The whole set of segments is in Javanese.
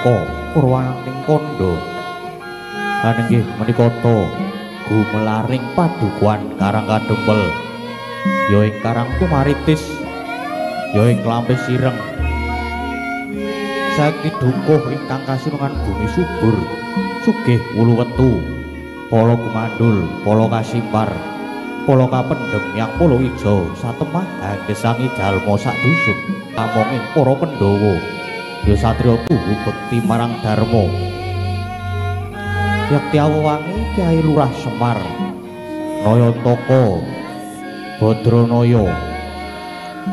Toko Purwaning Kandha kanenggih menika gumelaring padukuhan Karang Kadempel ya ing Karang Tumaritis ya ing Klampis Sireng saiki dukuh ingkang kasinungan bumi subur sugih wulu wetu pala gumandul pala kasimpar pala kapendhem yang pala ijo satemah anggesangi jalma sak dusun amonging para Pandhawa ya satriya tuhu bekti marang dharma yakti awangi Kyai Lurah Semar Nayataka Badranaya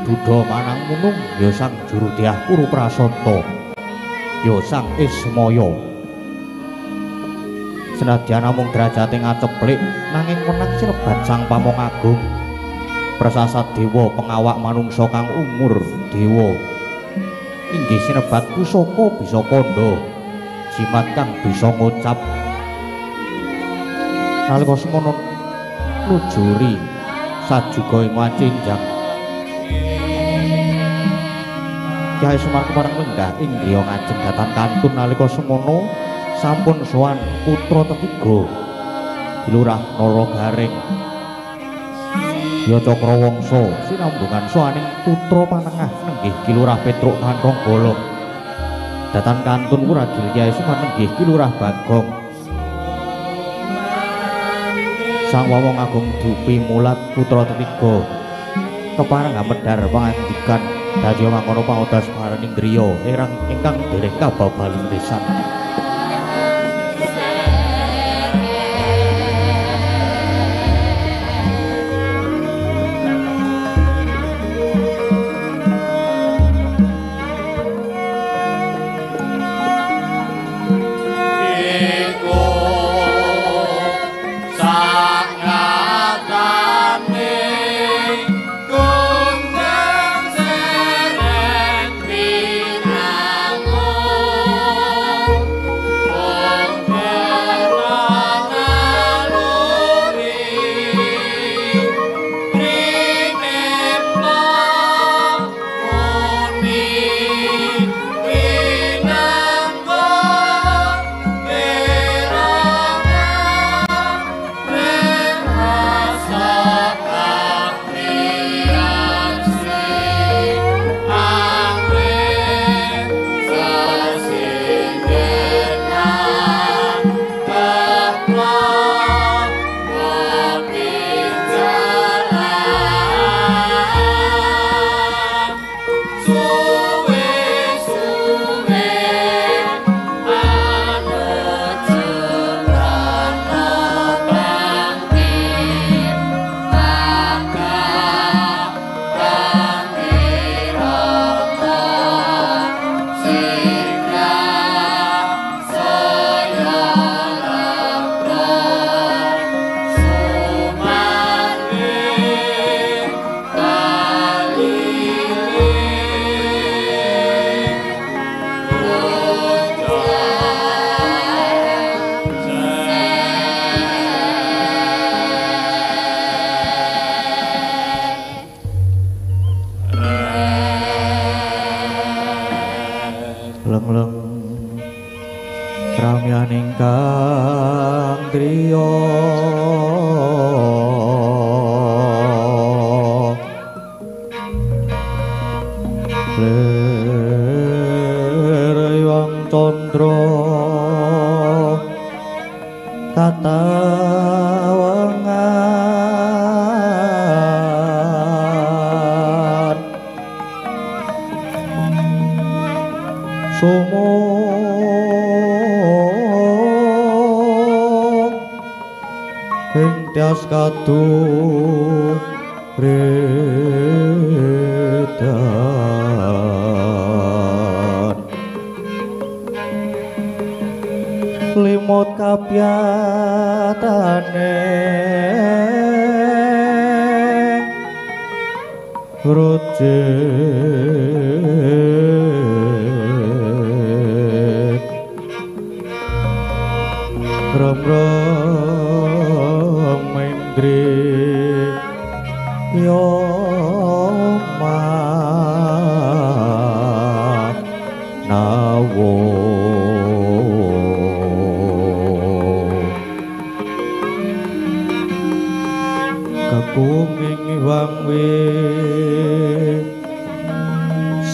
Dudha Manang Munung ya sang Jurudyah Puru Prasanta ya sang Ismaya senadyan namung derajate ngaceplik nanging menang sirebat sang Pamong Agung Prasasat dewa pengawak manungsa kang umur dewa inggih sinebat pusaka bisa kandha jimat kang bisa ngucap nalika semono nujuri sajuga ing wacinjang Kyai Semar kepareng lenggah ing griya ngajeng datan kantun nalika semono sampun sowan putra ketiga Lurah Naragaring ya Cakrawangsa sinambungan soaning putra panengah nenggih Ki Lurah Petruk Kantong Bolong datan kantun Wuragil Kyai Semar nenggih Ki Lurah Bagong Sang Wawong Agung Dupi Mulat putra ketiga kepareng amedhar pangandikan dadi mangkono pangodas paraning griya ingkang dereng kababaling risan limut kapyatane rojek rom-rom mendri yo nawo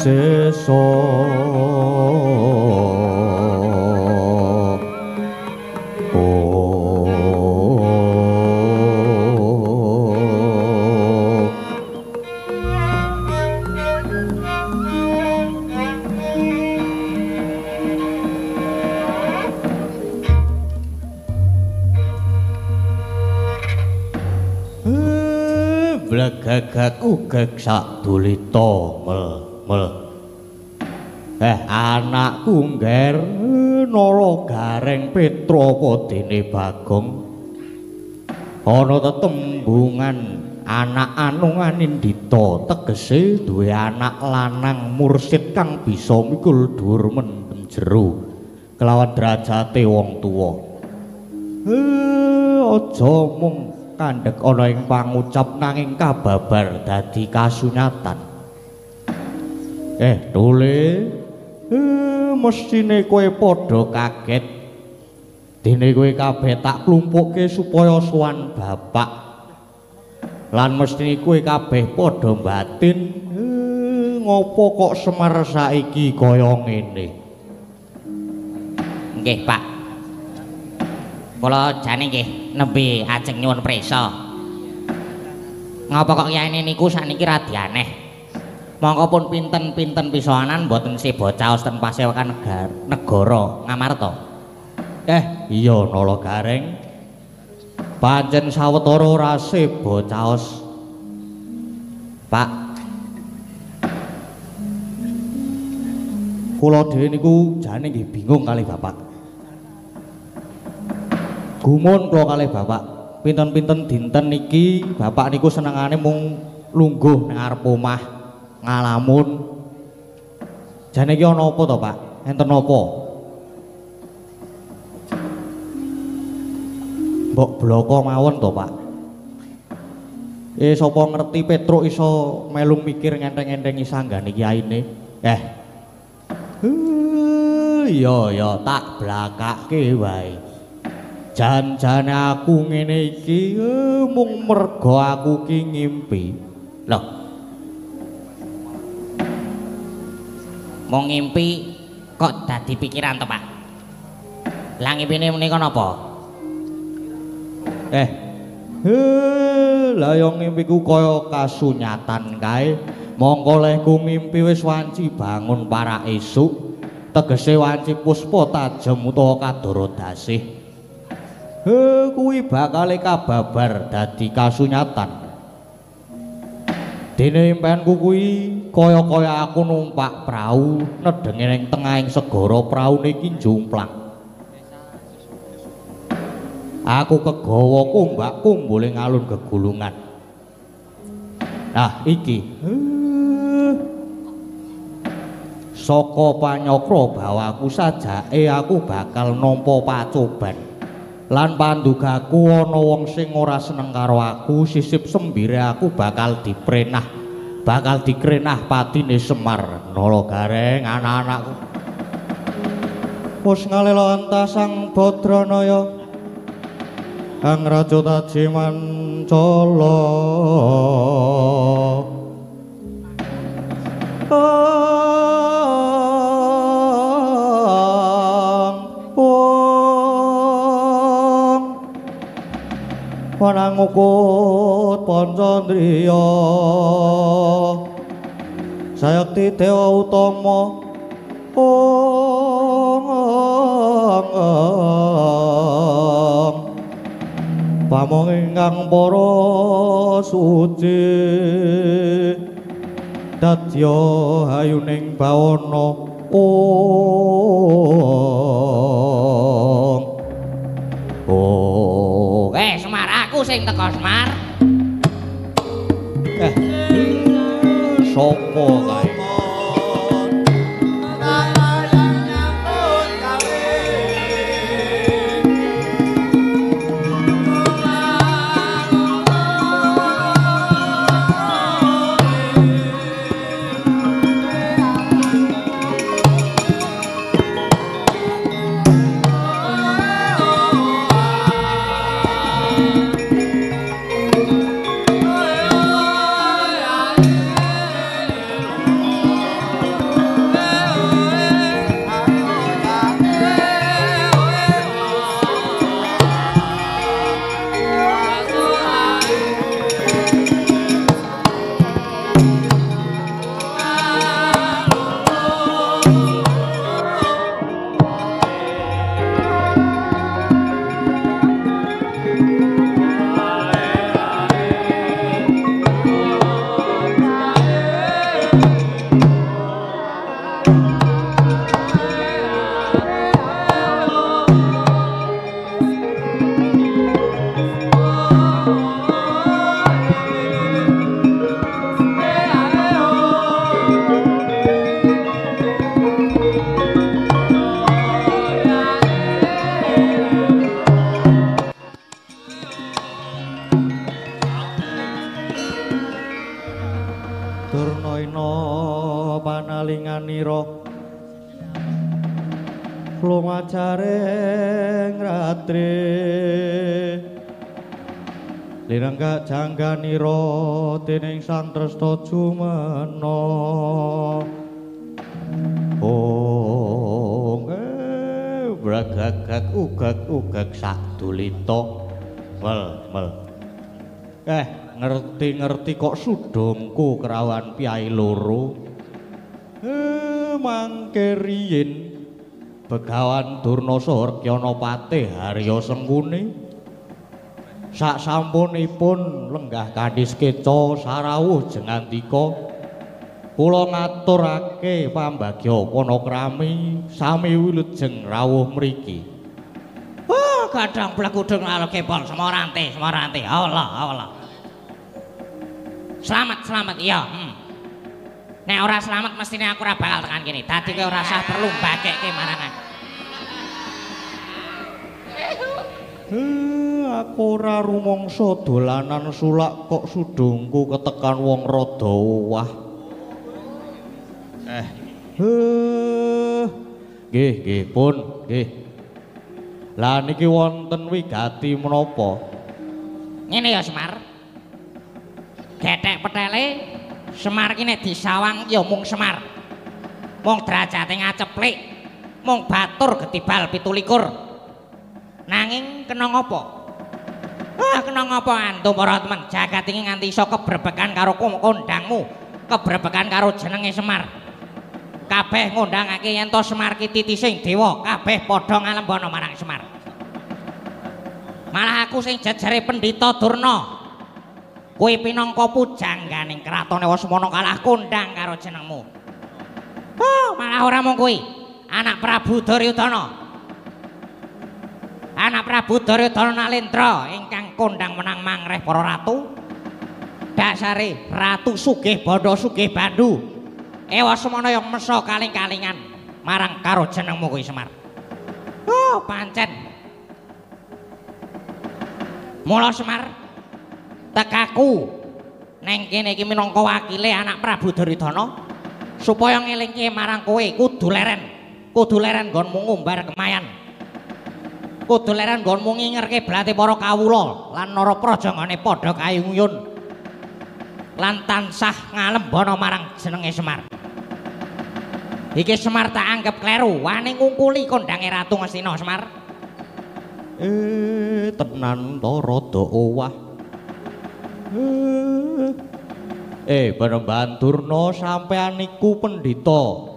sesa Blegagak ugek sadulita mel anakku ngger nala gareng Petra padene Bagong ana tetembungan anak anungan Indita tegese duwe anak lanang mursid kang bisa mikul dhuwur mendem jero kelawan derajate wong tuwa aja mung kandhek ana ing pangucap nanging kababar dadi kasunyatan Dole mestine kowe padha kaget dene kowe kabeh tak klumpukke supaya sowan bapak lan mestine kowe kabeh padha batin ngopo kok Semar saiki kaya ngene nggih Pak kula jane nggih nembe ajeng nyuwun prisa. Ngapa kok kiyane niku sakniki radi aneh. Mongko pun pinten-pinten pisanan mboten seba caos ten pasewakan negara Ngamarta. Iya Nala Gareng. Pancen sawetara ora seba caos. Pak. Kula dhewe niku jane nggih bingung kalih Bapak. Gumun kula kalih Bapak, pinten-pinten dinten niki Bapak niku senengane mung lungguh nang arep omah ngalamun. Jane iki ana apa to, Pak? Enten apa? Mbok bloko mawon to, Pak. Sapa ngerti Petruk iso melu mikir ngenteng-entengi sanggane kiyaine. Iya tak blakake wae. Jan-jane aku ngene iki mung merga aku ki ngimpi. Loh. Mau ngimpi kok dadi pikiran to, Pak? Lah ngimpine menika napa? Lah yo ngimpiku kaya kasunyatan kae. Mongko lehku ngimpi wis wanci bangun para esuk. Tegese wanci puspa tajem utawa kadoro dasih. Kuwi bakal kababar dadi kasunyatan. Dene impenku kuwi kaya-kaya aku numpak prau nedenge ning tengahing segara praune iki jumplang. Aku kegawa kumbak kumbule ngalun gegulungan. Nah iki saka panyakra bawaku sajake aku bakal nampa pacoban. Lan pandugaku ana wong sing ora seneng karo aku sisip sembire aku bakal dikrenah patine Semar Nala Gareng anak-anakku wis ngalela antah Sang Badranaya Kang Raja Tajimancala Panangukut Pancandriya Sayakti Dewa Utama Pamong ingkang para suci dadya hayuning bawana Semar aku sing teko Semar. Sopo kae? ina panalinganira lumajaring ratri linenggak jangganira dening sang tresna jumena bragagag ugag sadulita mel ngerti-ngerti kok sudungku kerawan piyai loro mangke riyin Begawan Durna Sahargyana Patih Harya Sengkuni sak sampunipun lenggah kandhis keca sarawuh jengandika kula ngaturake pambagya panakrami sami wilujeng rawuh mriki. Kadang blekudung lalu kebol semorante Allah. Selamat iya. Nek ora selamat mestine aku ora bakal tekan kene. Dadi kowe ora usah perlu mbakekke marang aku. Aku ora rumangsa dolanan sulak kok sudungku ketekan wong rada owah. Nggih pun, nggih. Lah niki wonten wigati menapa? Ngene ya Semar. Gethek petele Semar ki nek disawang ya mung Semar. Mung derajate ngaceplik, mung batur getibal 17. Nanging kena ngopo? Kena ngopo antum para temen? Jagat iki nganti iso kebrebekan karo kondangmu, kebrebekan karo jenenge Semar. Kabeh ngundangake yen to Semar ki titising dewa, kabeh padha ngalembana marang Semar. Malah aku sing jejere Pendhita Durna. Kuwi pinangka pujangganing kratone Wasmana kalah kondang karo jenengmu. Malah ora mung kuwi, anak Prabu Duryudana. Anak Prabu Duryudana Nalendra ingkang kondang menang mangreh para ratu. Dasare ratu sugih bandha sugih bandu. Wasmana yang mesa kaling-kalingan marang karo jenengmu kuwi Semar. Pancen. Mula Semar tekaku neng kene iki minangka wakile anak Prabu Duryudana supaya ngelingke marang kowe kudu leren nggonmu ngumbar kemayan, kudu leren nggonmu ngingerke blate para kawula lan Naraprajangane padha kayungyun lan tansah ngalembana marang jenenge Semar. Iki Semar tak anggap kleru wani ngungkuli kondange Ratu Ngastina Semar. Tenan to rada owah. Penembahan Durna sampean niku pendhita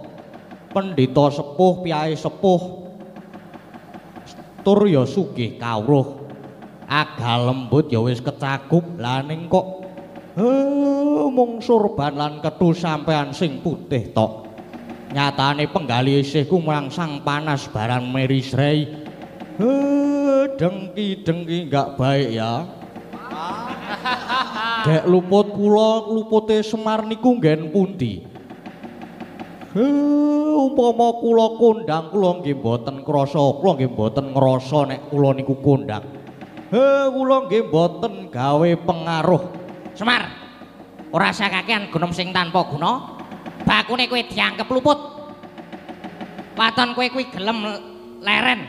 sepuh piyai sepuh tur ya sugih kawruh agal lembut ya wis kecakup lah ning kok mung surban lan kethu sampean sing putih tok nyatane penggali isih kumrangsang panas barang merisrei dengki enggak baik ya. Dek luput kula lupute Semar niku nggen pundi? Umpama kula kondang kula nggih mboten krasa, kula nggih mboten ngrasa nek kula niku kondang. Kula nggih mboten gawe pengaruh. Semar, ora sakakean gunem sing tanpa guna. Bakune kowe dianggep luput. Waton kowe kuwi gelem leren.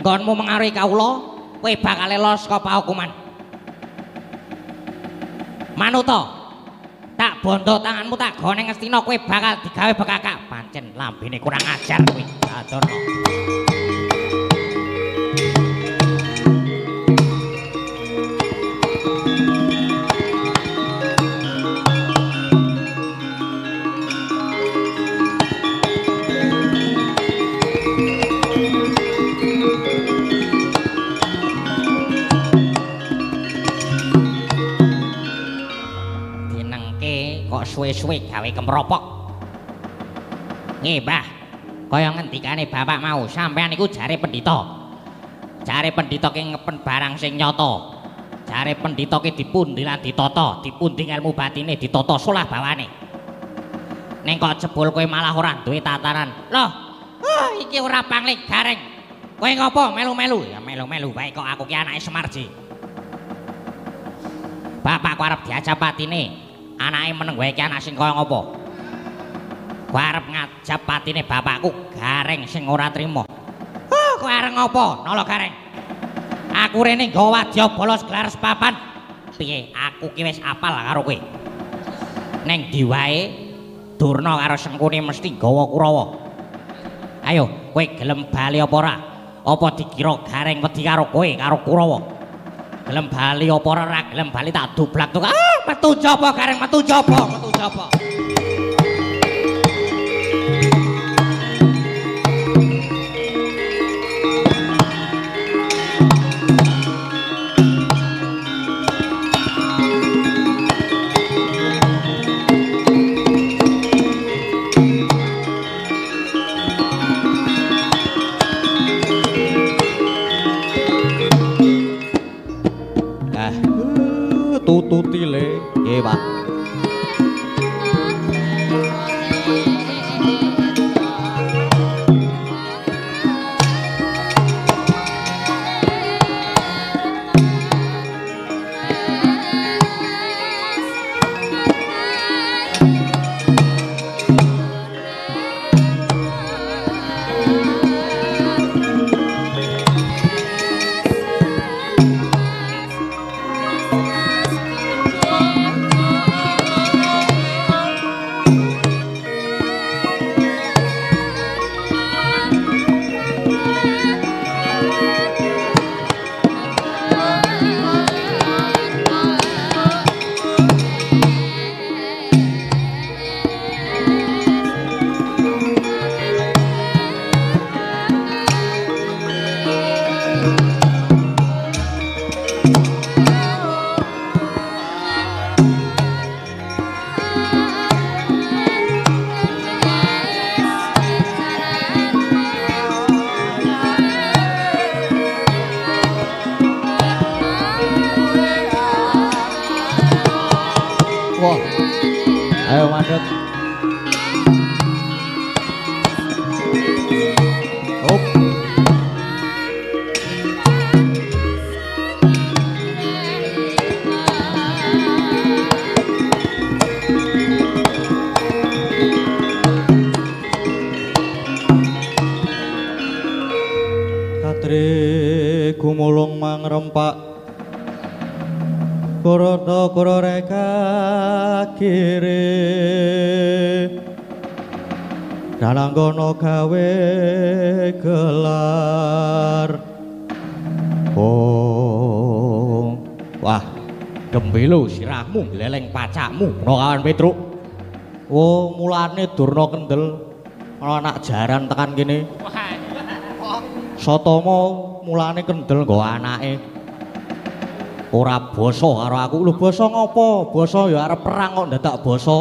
Nggonmu mengaruhi kawula, kowe bakal lolos saka pahukuman. Manuta, tak bondo tanganmu tak gone Ngastina kowe bakal digawe bekakak. Pancen lambene kurang ajar kowe. Adono. Suwe-suwe gawe kemropok. Nggih, Mbah. Kaya ngendikane bapak mau, sampean iku jare pendhita. Jare pendhita ki ngepen barang sing nyata. Jare pendhita ki dipundi lan ditata, dipundi ilmu batine ditata solah bawane. Ning kok jebul kowe malah ora duwe tataran. Loh, iki ora pangling gareng. Kowe ngopo melu-melu? Ya melu-melu bae kok aku ki anake Semar, Ji. Bapakku arep diajab patine. Anake meneng wae iki anak sing kaya ngopo? Kowe arep ngajab patine bapakku Gareng sing ora trima. Kowe arep ngopo? Nala Gareng. Aku rene nggawa wadya bolos gelar papan. Piye? Aku ki wis apal karo kowe. Neng ndi wae Durna karo Sengkuni mesti nggawa Kurawa. Ayo, kowe gelem bali apa ora? Apa dikira Gareng wedi karo kowe karo Kurawa? Gelem bali apa ora gelem bali tak dublak tuh. Metu jaba Gareng, metu jaba, metu jaba. Tututile nggih Pak. Gumulung mangrempak Kurata kurareka kiri Dalanggono gawe gelar Oh wah gembelo sirahmu leleng pacakmu no kawan Petruk Oh mulane Durna kendel anak jaran tekan gini Sotomo mulane kendel nggo anake ora basa karo aku lho basa ngopo basa ya arep perang kok ndadak basa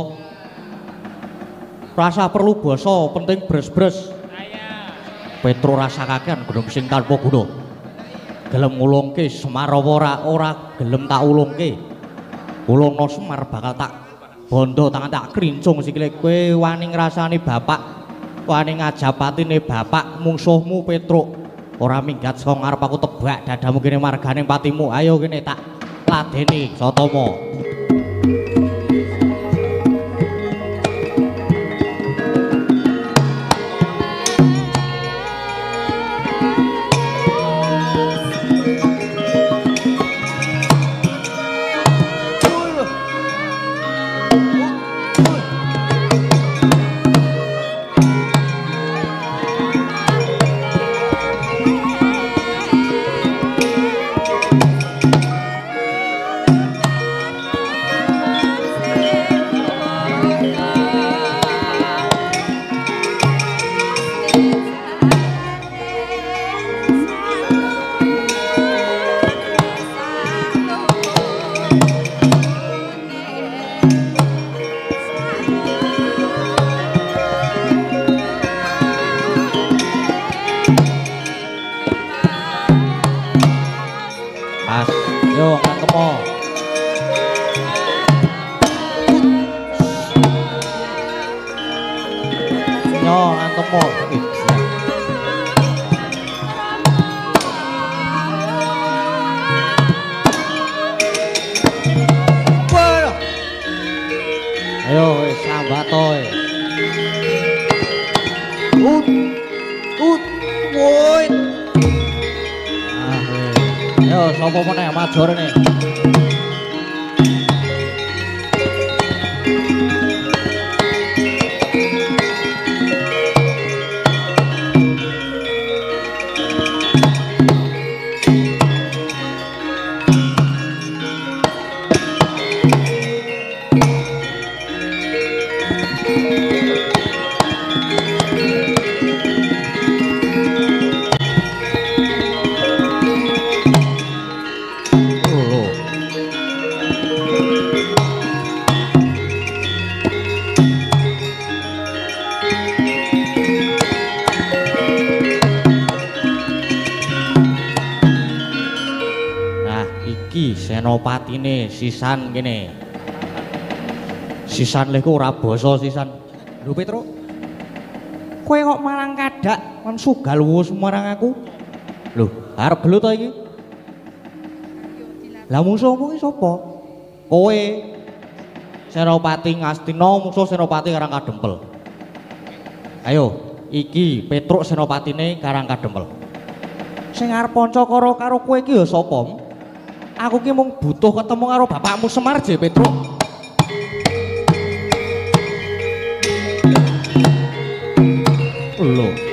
rasa perlu basa penting bres-bres Petro rasa kakean gunung sing tanpa guna gelem ngulungke Semar ora gelem tak ulungke ulungno Semar bakal tak bondo tangan tak krincung sikile kowe wani ngrasani bapak wani ngajapatine bapak mungsuhmu Petro ora minggat saka ngarep aku tebak dadamu kene margane patimu ayo kene tak ladeni Satama Ambatoy. Woi. Yo sapa meneh major ini. Senopatine sisan kene. Sisan lek ora basa sisan. Lho Petro. Kowe kok malang kadak kon sugal wus marang aku. Lho, arep gelut to iki? Lah musuhmu ki sapa? Kowe. Senopati Ngastina musuh Senopati Karangkadempel. Ayo, iki Petruk Senopatine Karangkadempel. Sing arep panca karo kowe iki ya sapa? Aku ki mung butuh ketemu karo bapakmu Semar je, Petruk. Lho.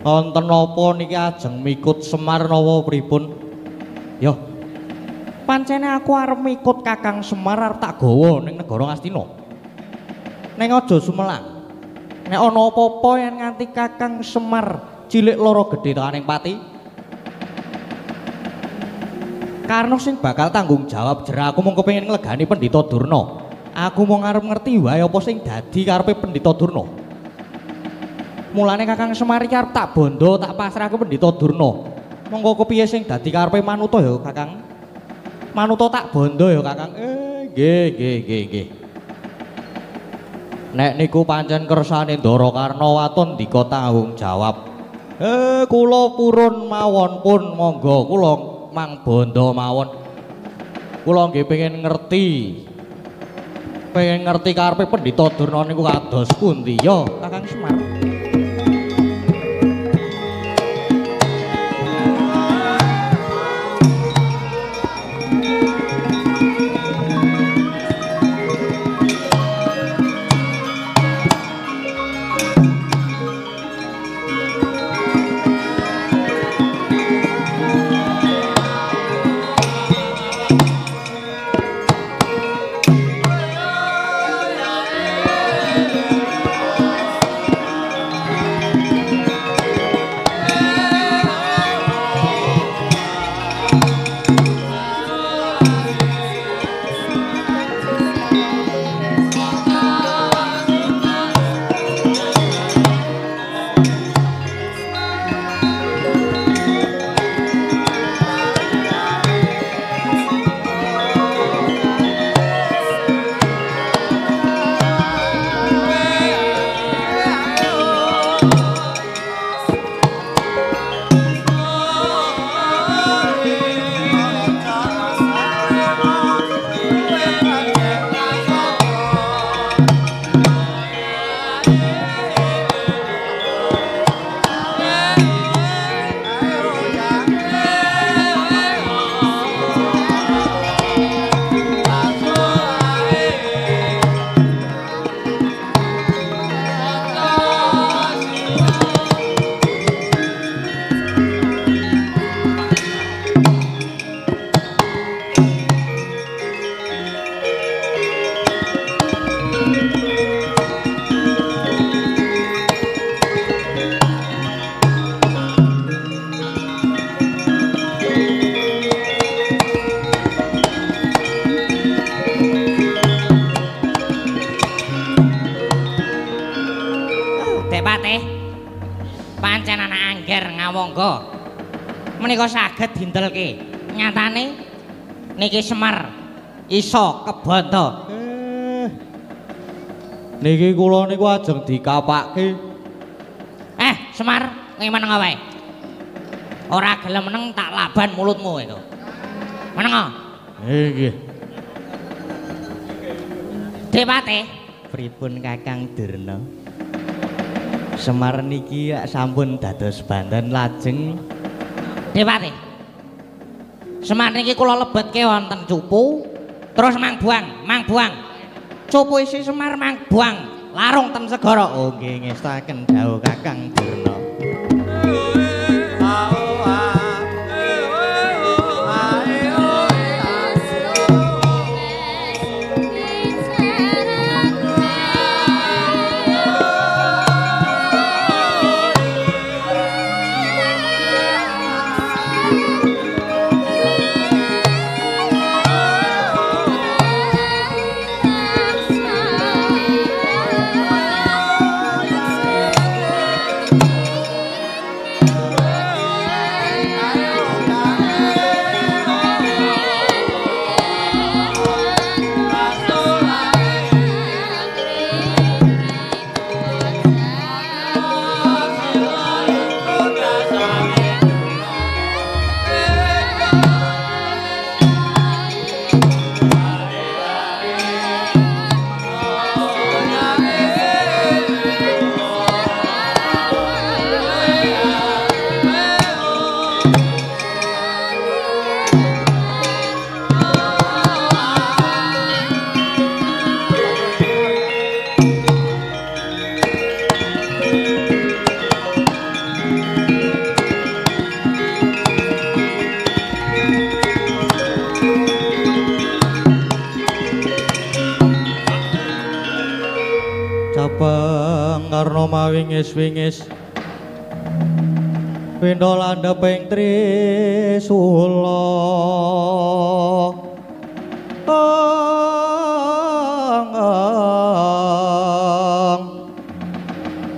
Wonten napa niki ajeng mikut Semar napa pripun? Yo. Pancene aku arep mikut Kakang Semar arep tak gawa ning negara Ngastina. Ning aja Sumelang. Nek ana apa-apa yen nganti Kakang Semar cilik loro gedhe tekaning pati. Karno sing bakal tanggung jawab jera aku mung kepengin nglegani Pendhita Durna. Aku mung arep ngerti wae apa sing dadi karepe Pendhita Durna. Mulane Kakang Semar iki arep tak bondo, tak pasrahke Pendhita Durna. Monggo kepiye sing dadi karepe Manuta ya, Kakang? Manuta tak bondo ya, Kakang. Nggih. Nek niku pancen kersane Ndara Karna waton ndika tanggung jawab. Kula purun mawon pun monggo kula mang bondo mawon. Kula nggih pengen ngerti karepe Pendhita Durna niku kados pundi ya, Kakang Semar? monggo. Menika saged dintelke. Nyatane niki Semar iso kebondo. Niki kula niku ajeng dikapake. Semar, kowe meneng wae. Ora gelem meneng tak laban mulutmu itu. Meneng. Nggih. Depate, Pripun Kakang Durna? Semar niki sampun dados banten lajeng. Depate. Semar niki kula lebetke wonten cupu, terus mang buang. Cupu isi Semar mang buang, larung ten segara. Oh nggih ngestaken dawuh Kakang Durna. Ngarno mawingis-wingis pindha landheping Trisula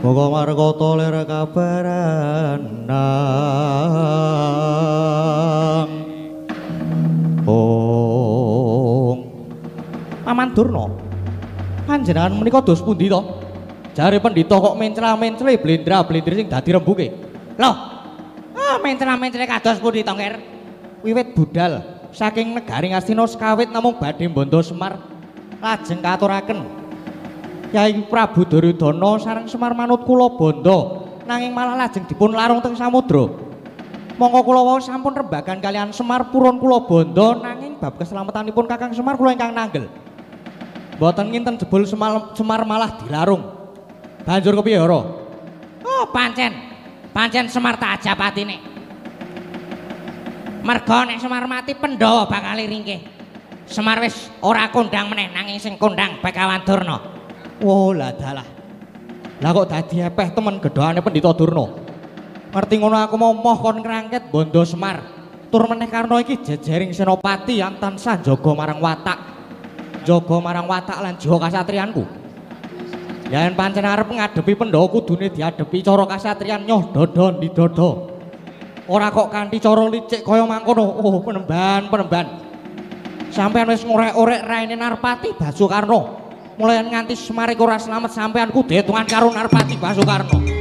Muga markata lir kabaran Paman Durna panjenengan menika dos pundi to? Jare pendhita kok mencra-mencle blendra-blendri sing dadi rembuke. Loh. Mencra-mencle kados pundi to, Nger? Wiwit budal saking negari Ngastina sekawit namung badhe bondo Semar lajeng katuraken Kyai Prabu Duryudana sareng Semar manut kula bondo nanging malah lajeng dipun larung teng samudra. Monggo kula wau sampun rembagan kalian Semar purun kula bondo nanging bab keselamatanipun Kakang Semar kula ingkang nanggel. Mboten nginten jebul Semar malah dilarung. Banjur kepiye ora? Oh, pancen Semar tak ajapatine. Merga nek Semar mati Pandhawa bakal ringkih. Semar wis ora kondang meneh nanging sing kondang Begawan Durna. Oh, lah dalah. Lah kok dadi epeh temen gedhokane Pendhita Durna. Ngerti ngono aku mau moh kon ngrangket bondo Semar. Tur meneh karena iki jejering senopati yang tansah jaga marang watak. Jaga marang watak lan jiwa kasatriyanku. Yen pancen arep ngadepi Pandhawa kudune diadepi cara kasatriyan nyoh dada ndidada. Ora kok kanthi cara licik kaya mangkono. Oh, penemban. Sampeyan wis ngorek-orek raine Narpati Basukarna. Mulai nganti Semar iku ora slamet sampeyan kudu hitungan karo Narpati Basukarna.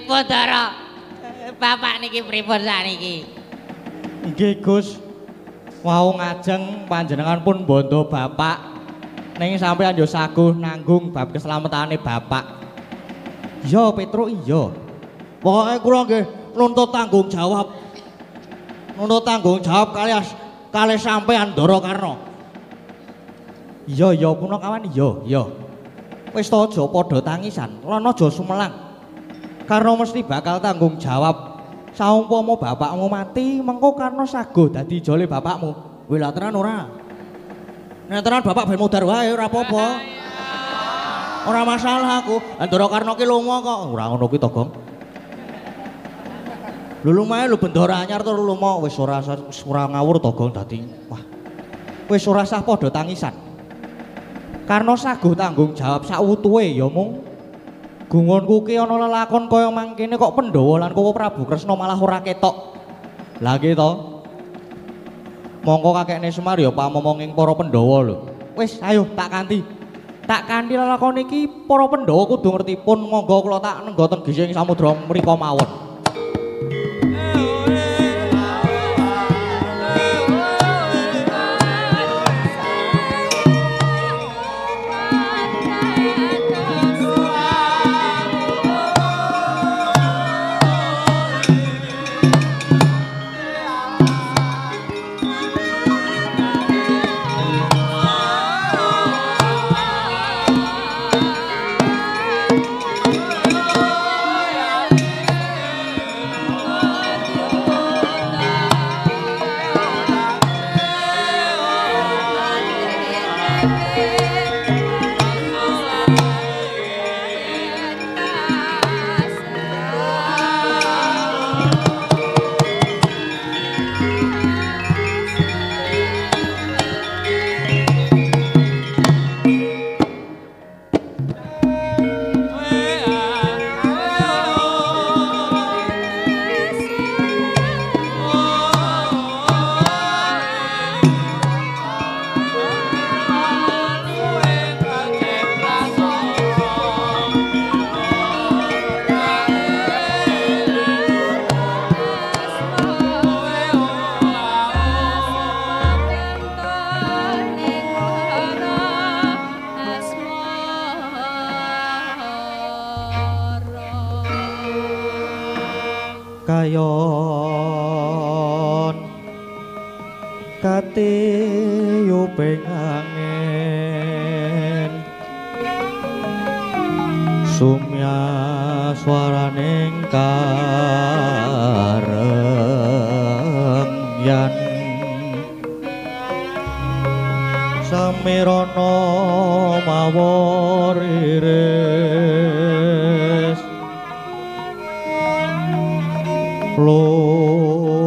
Podara. Bapak niki pripun saniki? Nggih Gus. Wau ngajeng panjenengan pun bondo Bapak ning sampeyan yo saguh nanggung bab keselamatane Bapak. Iya Petro iya. Pokoke kula nggih nuntut tanggung jawab. Nuntut tanggung jawab kalih sampeyan Ndara Karna. Iya iya Punakawan iya. Wis to aja padha tangisan, lan aja sumelang. Karena mesti bakal tanggung jawab. Saumpama bapakmu mati, mengko Karna saguh dadi jole bapakmu. Kuwi lha tenan ora? Nek tenan bapak ben mudhar wae ora apa-apa. Ora masalah aku. Ndara Karna ki lunga kok. Ora ngono kuwi to, Gong. Lho lumae lho bendara anyar to lunga wis ora ngawur to, Gong dadi. Wah. Wis ora sah padha tangisan. Karna saguh tanggung jawab sakwutuhe ya mung gungunku ki ana lelakon kaya mangkene kok Pandhawa lan Kowe Prabu Kresna malah ora ketok. Lah nggih to. Mongko kakekne Semar ya pamomong ing para Pandhawa lho. Wis ayo tak kanthi. Tak kanthi lelakon iki para Pandhawa kudu ngertipun monggo kula tak nenggo ten gising samudra mrika mawon. Kayon katiyu pengangen sumya swaraning karengyan samirana maworiris lumrang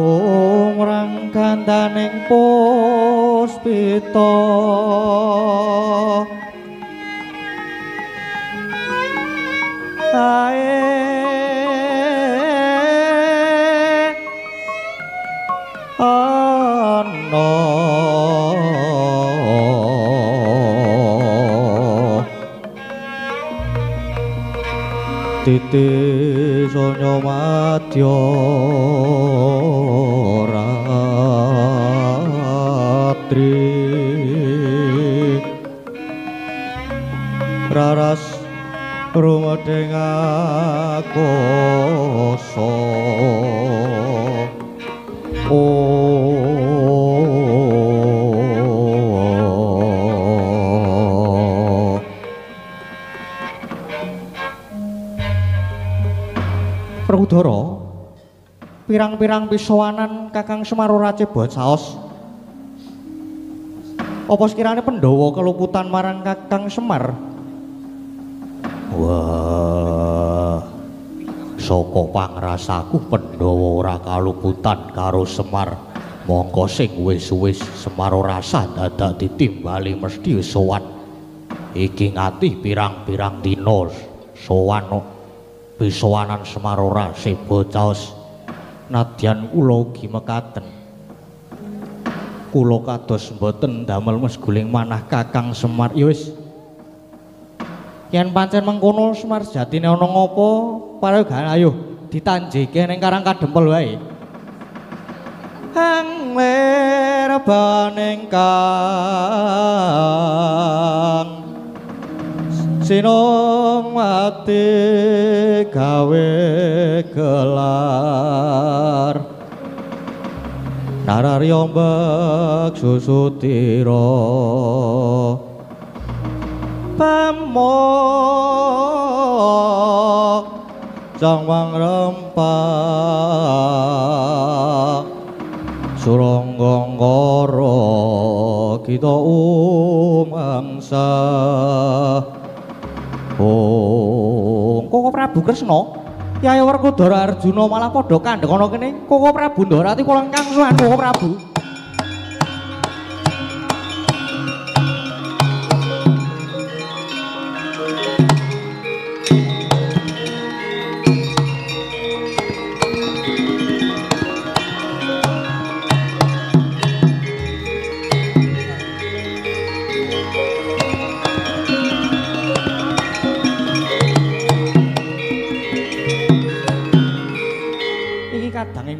kandaning puspita ae ana titi sonya madya ratri raras rumedeng akoso Praudara, pirang-pirang pisowanan Kakang Semar ora cebot saos. Apa sekirane Pandhawa keluputan marang Kakang Semar? Wah, saka pangrasaku Pandhawa ora kaluputan karo Semar. Mongko sing wis-wis Semar ora sah dadak ditimbali mesti sowan. Iki ngati pirang-pirang dina sowan pisowanan Semar ora sebo caos. Nadyan kula ugi mekaten. Kula kados mboten damel mesguling manah Kakang Semar. Ya wis. Yen pancen mengkono Semar sejatine ana ngapa, paraga ayo ditanjike ning Karang Kadempel wae. Angler baning kang sinong mati gawe gelar nararya mbek susutira pamo sang mangrempak suranggangkara kita umangsa Koko Prabu Kresna Yai Werkudara Arjuna malah padha kandhek ana kene Koko Prabu Ndorati kula ingkang suwan Koko Prabu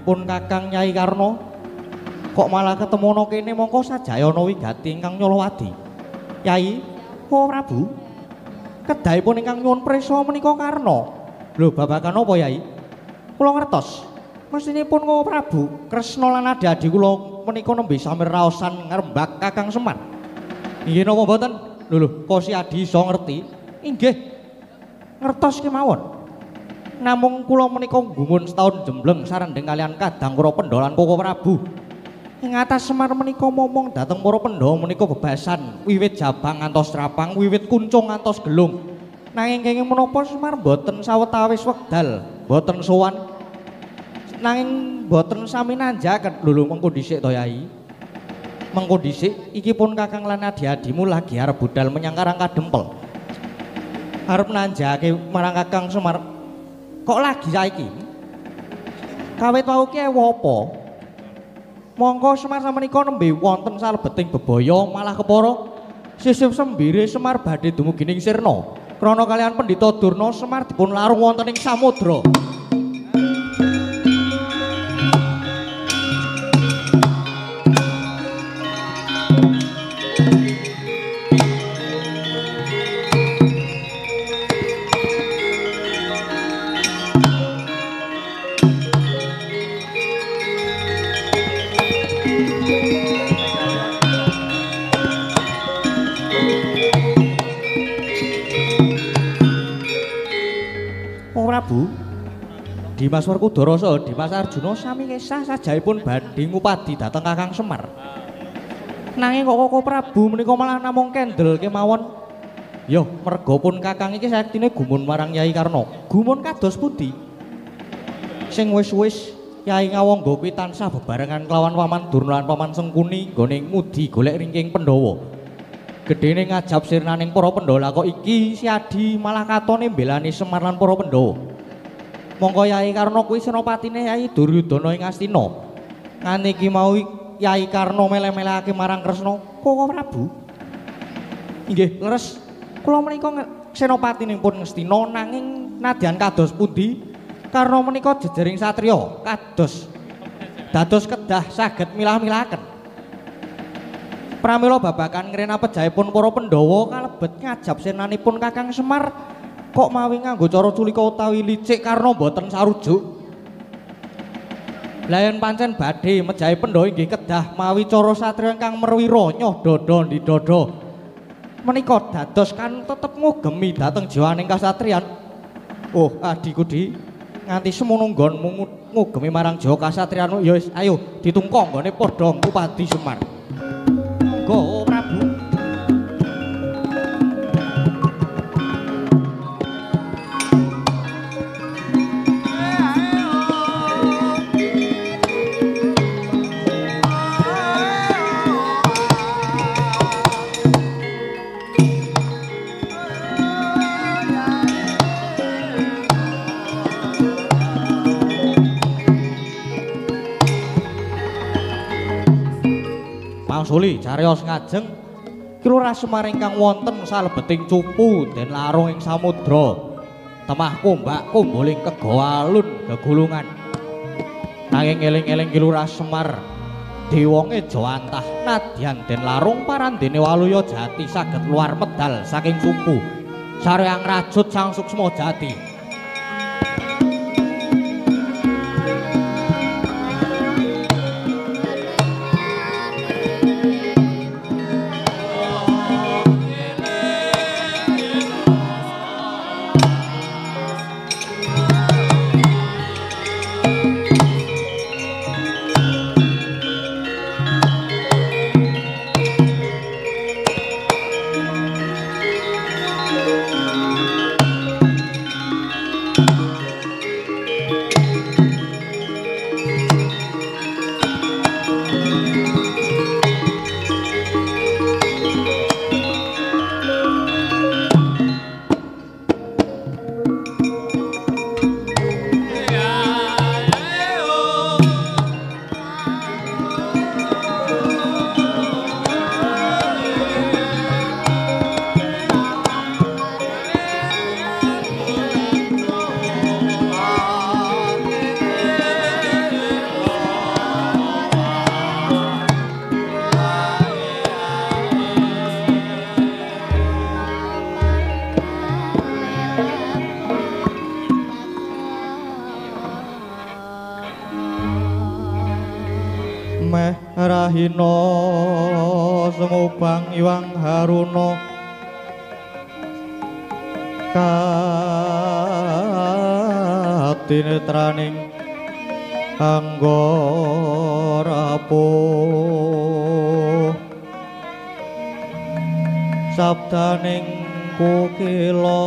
pun Kakang Nyai Karna kok malah ketemono kene mongko sajayana wigati ingkang Nyolowadi. Yai, Koko Prabu. Kedahipun ingkang nyuwun prisa menika Karna. Lho babakan apa Yai? Kula ngertos. Mestinipun Koko Prabu Kresna lan adi-adi kula menika nembe sami raosan ngrembak Kakang Semar. Nggih napa mboten? Lho, kok si Adi iso ngerti? Inggih. Ngertos kemawon. Namung kula menika gumun setahun jembleng sarending kalian kadang para Pandhawa lan Koko Prabu. Ing atas Semar menika momong dhateng para Pandhawa menika bebasan wiwit Jabang ngantos Trapang, wiwit Kuncung ngantos Gelung. Nanging kenging menapa Semar boten sawetawis wekdal, boten sowan. Nanging boten sami nanjaken. Lho mengko dhisik to Yai. Mengko dhisik iki pun Kakang lan adi-adimu lagi arep budal menyang Karang Kadempel. Arep nanjake marang Kakang Semar. Kok lagi saiki? Kawit wau ki ewo apa? Monggo Semar samenika nembe wonten salebeting bebaya malah kepara sisih sembire Semar badhe dumugi ning Sirna. Krana kalian Pendhita Durna Semar dipun larung wonten ing samudra. Prabu Dimas Werkudara saha Dimas Arjuna sami kesah sajaipun badhe ngupadi dhateng Kakang Semar. Nanging kok Koko Prabu menika malah namung kendel kemawon. Yo, merga pun Kakang iki saktine gumun marang Yai Karna. Gumun kados pundi? Sing wis-wis Yai Ngawangga kuwi tansah bebarengan kelawan Paman Durna lan Paman Sengkuni nggone ngudi golek ringking Pandhawa. Gedene ngajab sirnaning para Pandhawa kok iki si Adi malah katone mbelani Semar lan para Pandhawa. Mongko Yai Karna kuwi senopatine Yai Duryudana ing Astina. Nganti iki mau Yai Karna mele-melehake marang Kresna, Koko Prabu. Inggih, leres. Kula menika senopatine pun Ngastina nanging nadyan kados pundi Karna menika jejering satriya kados dados kedah saged milah-milahaken. Pramila babakan ngrena pejaipun para Pandhawa kalebet ngajab senanipun Kakang Semar kok mawi nganggo cara culika utawi licik Karna boten sarujuk. Lah yen pancen badhe mejahi Pandhawa inggih kedah mawi cara satriya ingkang merwira nyoh dada di dada. Menika dados kan tetep ngugemi dhateng jiwaning kasatriyan. Oh, adiku Di, nganti semono nggonmu ngugemi marang jiwa kasatriyan ya wis ayo ditungkong nggone padha ngupadi Semar. Koko Prabu. Suli cariyos ngajeng Kilurah Semar ingkang wonten salebeting cupu den larung ing samudra temah kumbak kumbuling kegawalun gegulungan nanging eling-eling Ki Lurah Semar diwonge jawantah nadyan den larung parandene Waluya Jati saged luar medal saking suku sareang rajut Sang Suksma Jati. Rahina semubang iwang haruna katinetraning anggarapuh sabdaning kukila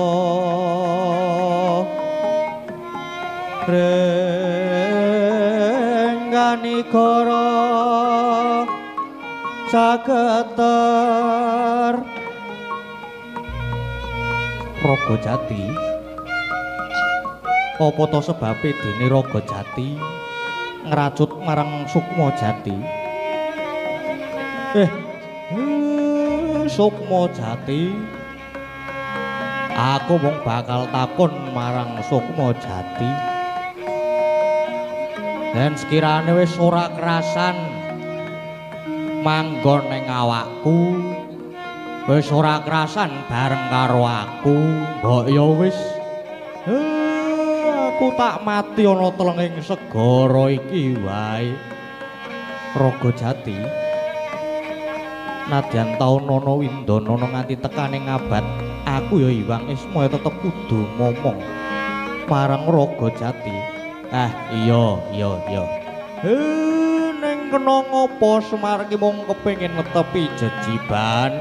rengganigara sageter Raga Jati apa to sebabe dene Raga Jati ngracut marang Sukma Jati Sukma Jati aku mung bakal takon marang Sukma Jati dan sekirane wis ora kerasan manggon ning awakku wis ora kerasan bareng karo aku mbok ya wis aku tak mati ana telenging segara iki wae Raga Jati nadyan taun ana windana nganti tekaning abad aku ya Iwang Isma tetep kudu ngomong marang Raga Jati iya kena ngopo Semar ki mung kepengin netepi jejiban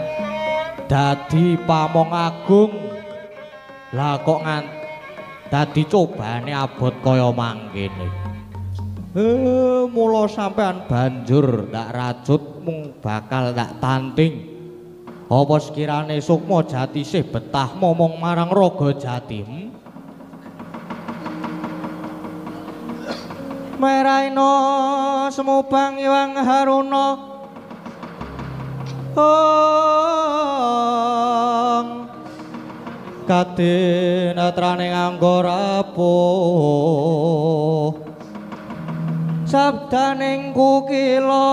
dadi pamong agung lah kok dadi cobane abot kaya mangkene mula sampean banjur ndak rajut mung bakal ndak tanting apa sekirane Sukma Jati sih betah momong marang Raga Jati Meraina semubang iwang haruna katinetraning anggarapuh sabdaning kukila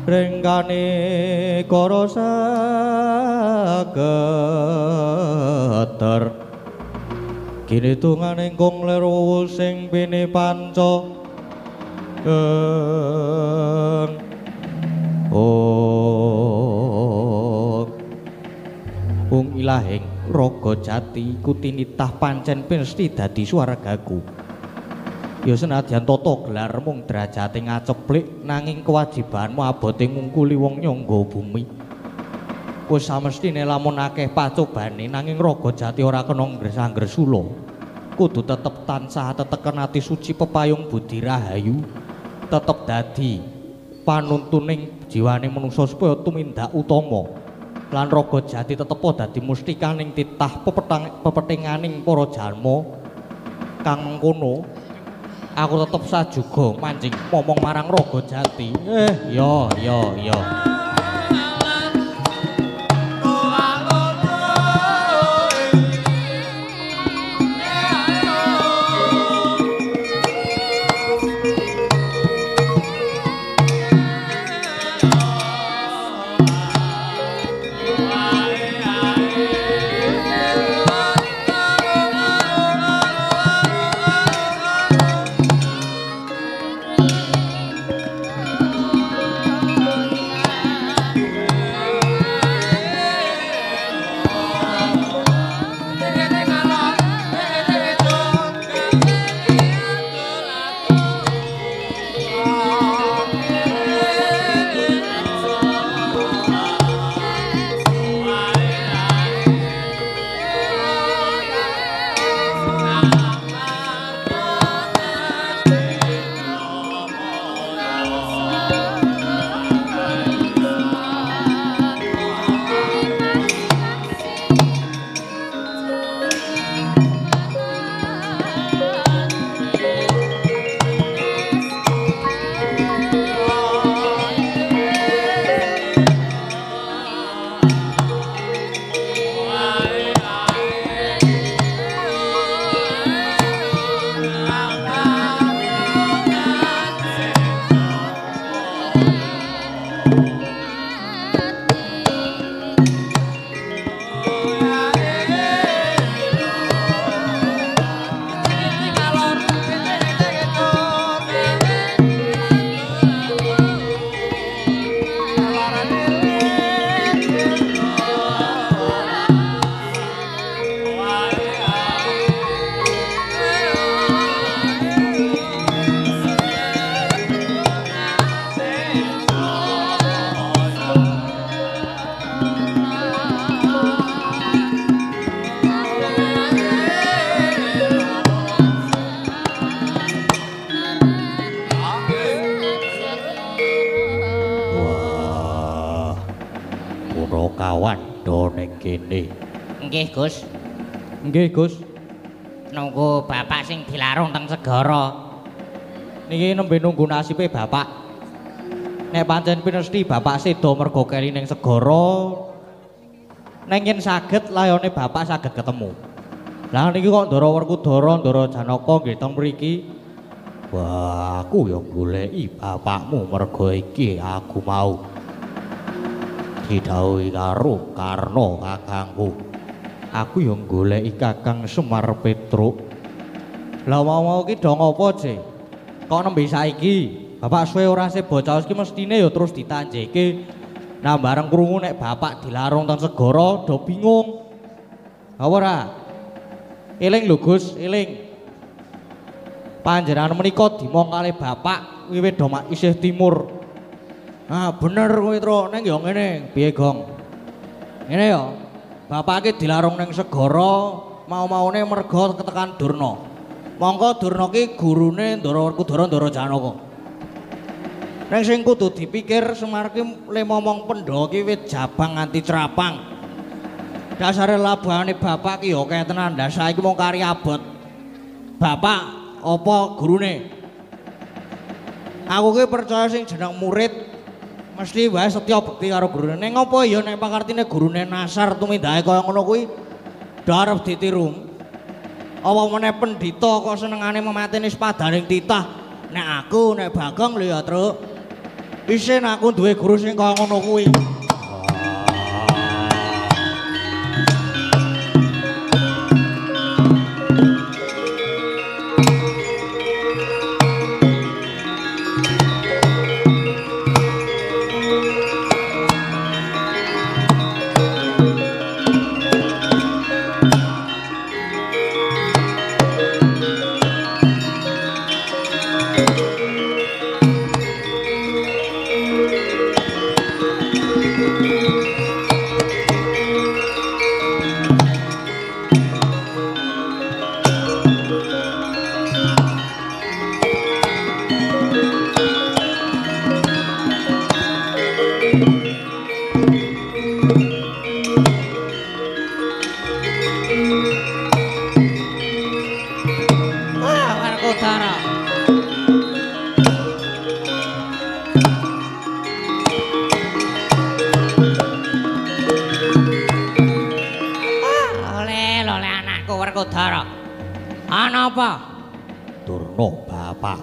rengganigara sageter kini tunganing kong leru sing bini panca ilahing Raga Jati kutinitah pancen pinesti dadi swargaku ya senadyan tata gelar mung derajate ngaceplik nanging kewajibanmu abote ngungkuli wong nyangga bumi wis samestine lamun akeh pacobane nanging Raga Jati ora kena ngresang-gresula kudu tetep tansah teteken ati suci pepayung budi rahayu tetep dadi panuntuning jiwane manungsa supaya tumindak utama lan Raga Jati tetep dadi mustikaning titah pepetinganing para jalma kang mengkono aku tetep sajuga manjing momong marang Raga Jati ya Pura Kawanda ning kene. Nggih, Gus. Nggih, Gus. Nunggu bapak sing dilarung teng segara. Niki nembe nunggu nasibe bapak. Nek pancen pinesti bapak sedo mergo keli ning segara. Nek yen saged layone bapak saged ketemu. Lah niki kok Ndara Werkudara, Ndara Janaka nggih teng mriki. Wah, aku ya goleki bapakmu mergo iki aku mau didhawuhi karo Karna kakangku. Aku ya goleki Kakang Semar Petruk. Lah mau ki do ngopo, Ce? Kok nembe saiki? Bapak suwe ora se bocah iki mestine ya terus ditanjeke. Nah bareng krungu nek bapak dilarung teng segara do bingung. Apa ora? Eling lho Gus, eling. Panjenengan menika dimong kalih bapak wiwit domak isih timur. Ah bener kowe Tru, ning ya ngene, piye Gong? Ngene ya. Bapake dilarung ning segara, mau-maune merga ketekan Durna. Mongko Durna ki gurune Ndara Werkudara, Ndara Janaka. Ning sing kudu dipikir Semar ki le momong Pandhawa ki wit jabang nganti crapang. Dasare labahane bapak ki ya akeh tenan, ndak saiki mung kari abot. Bapak apa gurune? Aku ki percaya sing jeneng murid mesti wae setya bekti karo gurune. Ning apa ya nek pakartine gurune nasar tumindahe kaya ngono kuwi darep ditiru. Apa meneh pendhita kok senengane memateni sepadaning titah. Nek aku nek Bagong lho ya, Truk. Isin aku duwe guru sing kaya ngono kuwi.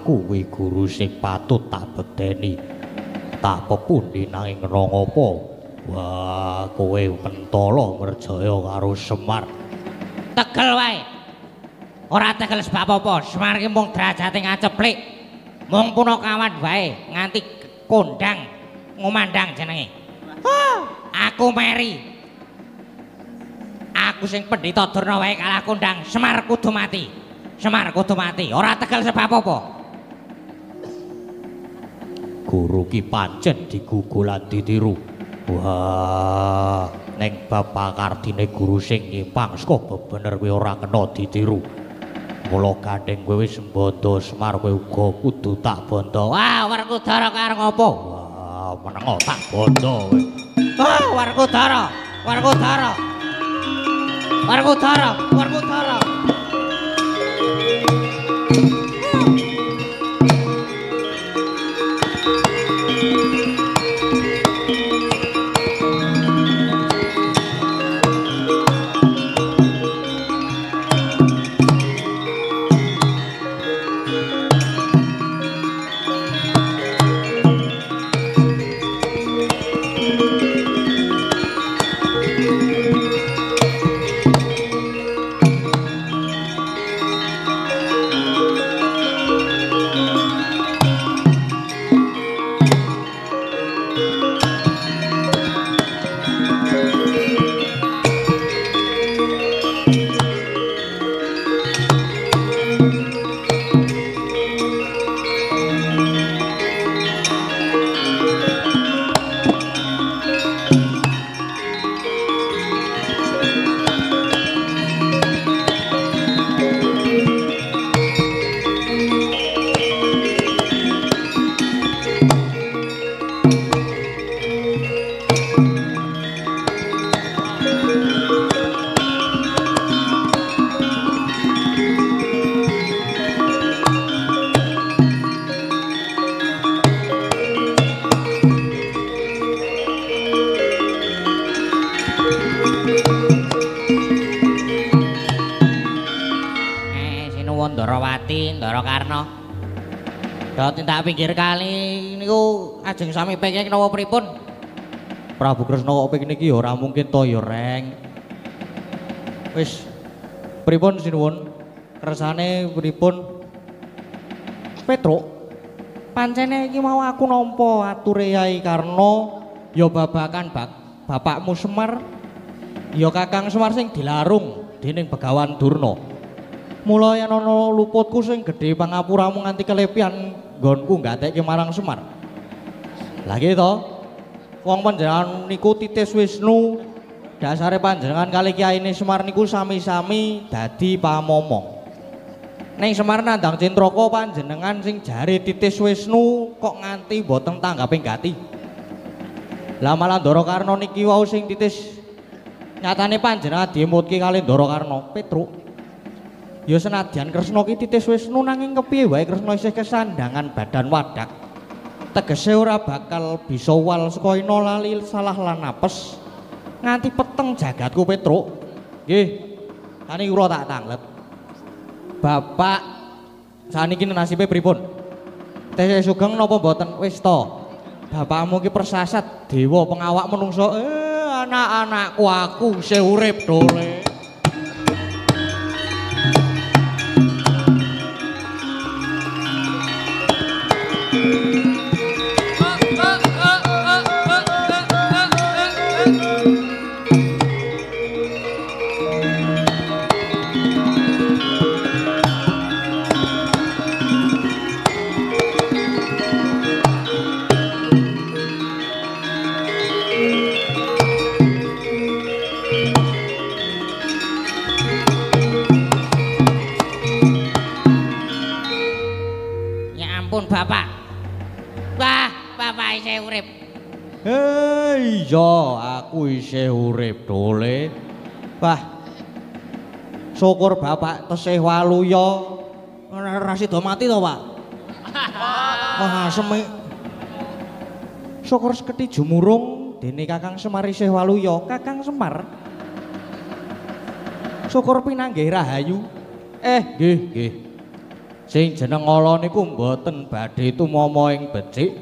Kuwi guru sing patut tak bekteni. Tak pepundi nanging kena ngapa? Wah, kowe mentala merjaya karo Semar. Tegel wae. Ora tegel sebab apa? Semar ki mung derajate ngaceplik. Mung punakawan wae nganti kondang ngumandang jenenge. Aku meri. Aku sing pendhita Durna wae kalah kondang, Semar kudu mati. Semar kudu mati. Ora tegel sebab apa? Guru ki pancen digugulan ditiru. Wah, ning bab pakartine guru sing nyimpang saka bener kowe ora kena ditiru. Mula gandeng kowe wis bondo Semar kowe uga kudu tak bondo. Wah, Werkudara karo ngopo? Wah, menengo tak bondo kowe. Wah, Werkudara, Werkudara. Werkudara, Werkudara. Ndrawati, Ndarakarna. Do tindak pinggir kali niku ajeng sami penging napa pripun? Prabu Kresna kok pengin iki ya ora mungkin to ya, Reng. Wis pripun sinuwun? Kersane pripun? Petruk. Pancene iki mau aku nampa ature Yai Karna ya babakan bapakmu Semar ya Kakang Semar sing dilarung dening Begawan Durna. Mula yen ana luputku sing gedhe pangapuramu nganti kelepian nggonku nggatekke marang Semar. Lah iki to, wong panjenengan niku Titis Wisnu, dasare panjenengan kali Kyaine Semar niku sami-sami dadi pamomong. Ning Semar nandhang Cintraka panjenengan sing jare Titis Wisnu kok nganti boten tanggaping gati. Lah malah Ndarakarna niki wau sing titis nyatane panjenengan diemutke kali Ndarakarna Petruk. Ya senadyan Kresna ki titis Wisnu nanging kepiye wae Kresna isih kesandangan badan wadak. Tegese ora bakal bisa wal saka ina lali salah lan apes nganti peteng jagatku Petruk. Nggih. Saniki kula tak tanglet. Bapak saniki nasibe pripun? Tesih sugeng napa mboten? Wis to. Bapakmu ki persasat dewa pengawak menungso. Anak-anakku aku isih urip dole. Bapak. Wah, bapak isih urip. Iya, aku isih urip dole. Wah. Syukur bapak tesih waluya. Ora sida mati to, Pak? Wah, semi. Syukur seketi jumurung dene Kakang Semar isih waluya. Kakang Semar. Syukur pinanggih rahayu. Nggih. Sing jeneng ala niku mboten badhe tumama ing becik.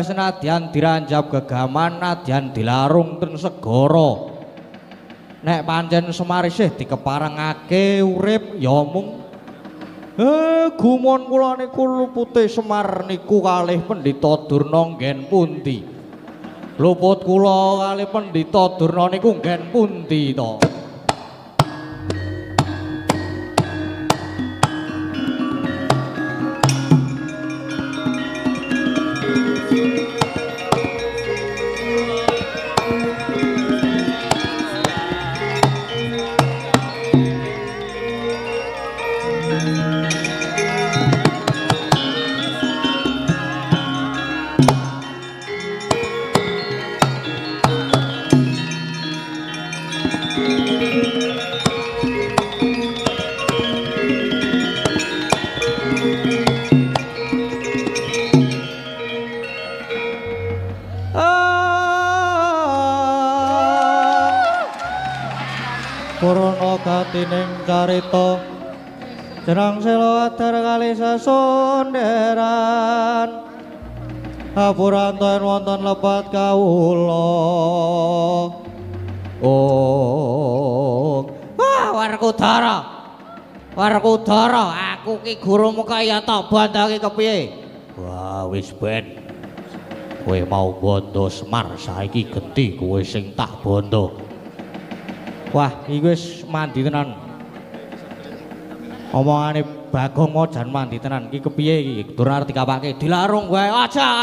Senadyan diranjap gegaman, nadyan dilarung ten segara. Nek pancen Semar isih dikeparengake urip ya mung gumun kula niku lupute Semar niku kalih Pendhita Durna nggen pundi? Luput kula kalih Pendhita Durna niku nggen pundi to? Purana katining carita jenang sela adar kali sasonderan apuranten wonten lepat kawula. Werkudara, aku ki gurumu kaya tak bandha ki kepiye? Wah, wis ben. Kowe mau bondo Semar, saiki genti kowe sing tak bondo. Wah, iki wis mandi tenan. Omongane Bagong jan mandi tenan. Iki kepiye iki? Dur arep dikapake. Dilarung wae. Aja.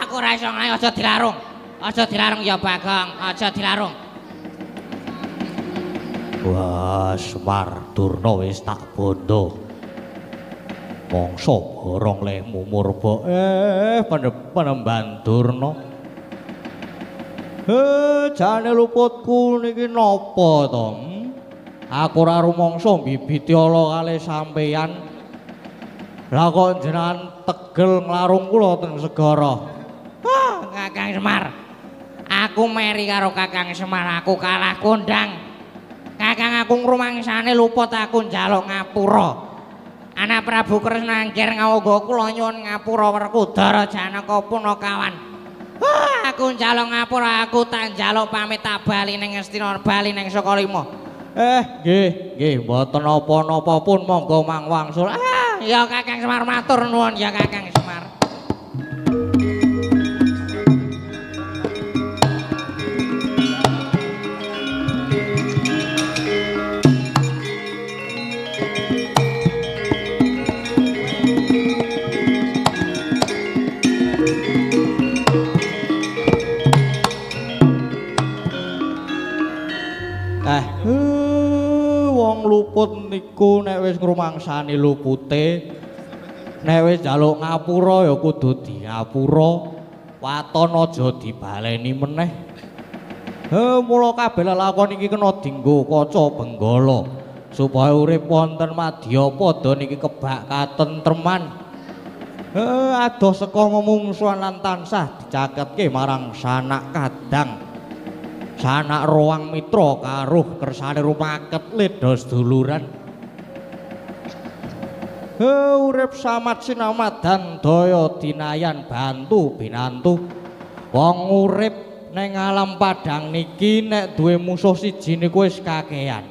Aku ora iso ngae aja dilarung. Aja dilarung ya Bagong, aja dilarung. Wah, Semar Durna wis tak bondo. Mangsa borong lehmu murba. Penemban Durna. Jane luputku niki napa to? Aku ora rumangsa bibiti ala kalih sampeyan. Lah kok jenengan tegel nglarung kula teng segara. Kakang Semar. Aku meri karo Kakang Semar, aku kalah kondang. Kakang aku ngrumangsane luput aku njaluk ngapura. Anak Prabu Kresna angger ngawga kula nyuwun ngapura Werkudara Janaka Punakawan. Aku njaluk ngapura, aku tak njaluk pamit tak bali ning Ngastina, bali ning Sukalima. Nggih, mboten napa-napa pun monggo mangwangsul. Ya Kakang Semar matur nuwun ya Kakang Semar. Wong luput niku nek wis ngrumangsani lupute, nek wis njaluk ngapura ya kudu diapura, waton aja dibaleni meneh. Mula kabeh lelakon iki kena dienggo kaca benggala supaya urip wonten madya pada niki kebak katentreman. Adoh seka memungsuhan lan tansah dicaketke marang sanak kadang. Sanak roang mitra karuh kersane rumaket leda seduluran. Urip samat sinamat dan daya dinayan bantu binantu. Wong urip ning alam padang niki nek duwe musuh siji niku wis kakehan.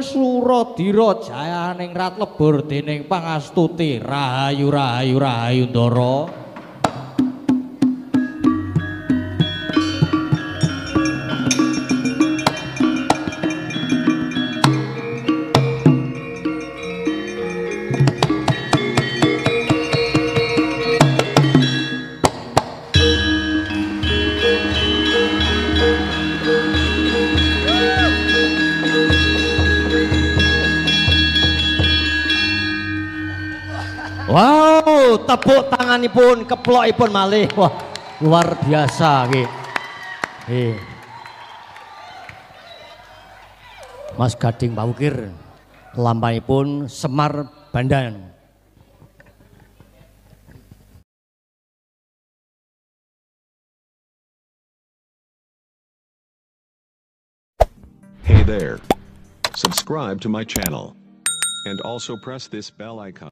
Suradira jayaning rat lebur dening pangastuti rahayu rahayu rahayu ndara. Wow, tepuk tanganipun, keplokipun malih. Wah, luar biasa nggih. Mas Gading Pawukir, lampahipun Semar Bandan. Hey there. Subscribe to my channel and also press this bell icon.